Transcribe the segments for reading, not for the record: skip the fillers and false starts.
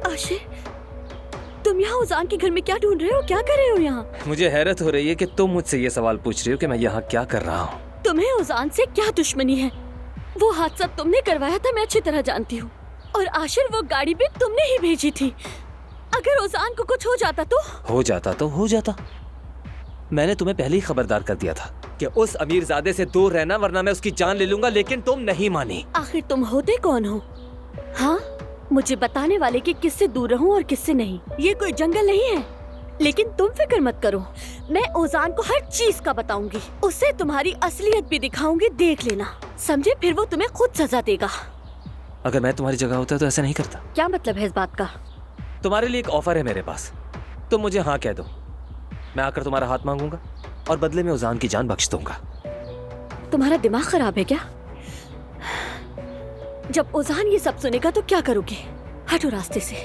आशिर, तुम यहाँ उजान के घर में क्या ढूंढ रहे हो? क्या कर रहे हो यहाँ? मुझे हैरत हो रही है कि तुम मुझसे ये सवाल पूछ रही हो कि मैं यहाँ क्या कर रहा हूँ। तुम्हें उजान से क्या दुश्मनी है? वो हादसा तुमने करवाया था, मैं अच्छी तरह जानती हूँ। और आशिर, वो गाड़ी भी तुमने ही भेजी थी। अगर उजान को कुछ हो जाता तो? हो जाता। मैंने तुम्हें पहले ही खबरदार कर दिया था कि उस अमीरजादे से दूर रहना, वरना मैं उसकी जान ले लूंगा, लेकिन तुम नहीं मानी। आखिर तुम होते कौन हो? हाँ, मुझे बताने वाले कि किससे दूर रहूं और किससे नहीं। ये कोई जंगल नहीं है। लेकिन तुम फिक्र मत करो, मैं ओजान को हर चीज का बताऊंगी। उसे तुम्हारी असलियत भी दिखाऊंगी, देख लेना। समझे? फिर वो तुम्हें खुद सजा देगा। अगर मैं तुम्हारी जगह होता तो ऐसा नहीं करता। क्या मतलब है इस बात का? तुम्हारे लिए एक ऑफर है मेरे पास, तुम मुझे हाँ कह दो, मैं आकर तुम्हारा हाथ मांगूंगा और बदले में उजान की जान बख्श दूंगा। तुम्हारा दिमाग खराब है क्या? जब उजान ये सब सुनेगा तो क्या करोगे? हटो रास्ते से।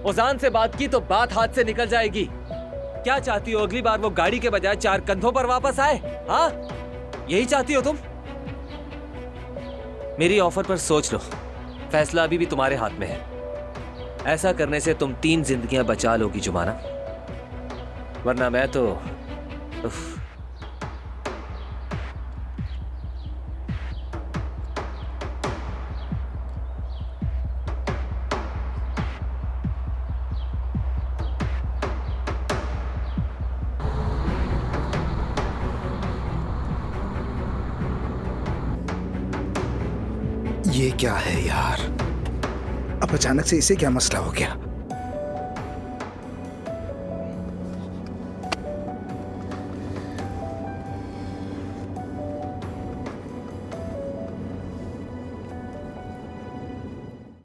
उजान से बात की तो बात हाथ से निकल जाएगी। क्या चाहती हो, अगली बार वो गाड़ी के बजाय 4 कंधों पर वापस आए? हाँ, यही चाहती हो तुम? मेरी ऑफर पर सोच लो, फैसला अभी भी तुम्हारे हाथ में है। ऐसा करने से तुम 3 जिंदगियां बचा लोगी जुमाना, वरना मैं तो उफ। ये क्या है यार? अब अचानक से इसे क्या मसला हो गया?